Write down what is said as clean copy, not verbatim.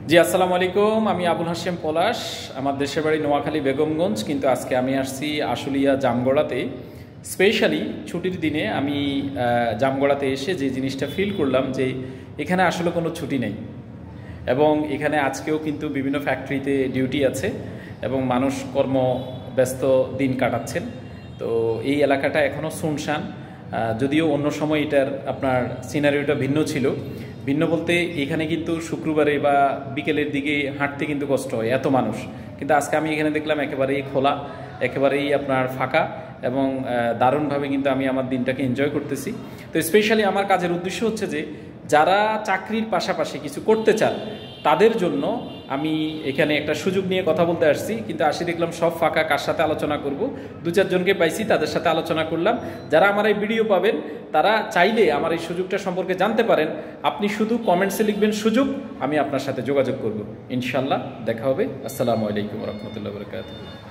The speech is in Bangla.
জি আসসালামু আলাইকুম। আমি আবুল হাশেম পলাশ। আমার দেশের বাড়ি নোয়াখালী বেগমগঞ্জ, কিন্তু আজকে আমি আসছি আশুলিয়া জামগড়াতে। স্পেশালি ছুটির দিনে আমি জামগড়াতে এসে যে জিনিসটা ফিল করলাম যে এখানে আসলে কোনো ছুটি নেই, এবং এখানে আজকেও কিন্তু বিভিন্ন ফ্যাক্টরিতে ডিউটি আছে এবং মানুষ কর্মব্যস্ত দিন কাটাচ্ছেন। তো এই এলাকাটা এখনও শুনশান, যদিও অন্য সময় এটার আপনার সিনারিওটা ভিন্ন ছিল। ভিন্ন বলতে এখানে কিন্তু শুক্রবারে বা বিকেলের দিকে হাঁটতে কিন্তু কষ্ট হয়, এত মানুষ। কিন্তু আজকে আমি এখানে দেখলাম একেবারেই খোলা, একেবারেই আপনার ফাঁকা, এবং দারুণভাবে কিন্তু আমি আমার দিনটাকে এনজয় করতেছি। তো স্পেশালি আমার কাজের উদ্দেশ্য হচ্ছে যে যারা চাকরির পাশাপাশি কিছু করতে চান তাদের জন্য আমি এখানে একটা সুযোগ নিয়ে কথা বলতে আসছি। কিন্তু আসি দেখলাম সব ফাঁকা, কার সাথে আলোচনা করব? দু চারজনকে পাইছি, তাদের সাথে আলোচনা করলাম। যারা আমার এই ভিডিও পাবেন তারা চাইলে আমার এই সুযোগটা সম্পর্কে জানতে পারেন। আপনি শুধু কমেন্টসে লিখবেন সুযোগ, আমি আপনার সাথে যোগাযোগ করব। ইনশাল্লাহ দেখা হবে। আসসালামু আলাইকুম রহমতুল্লাহ বরকাতুহু।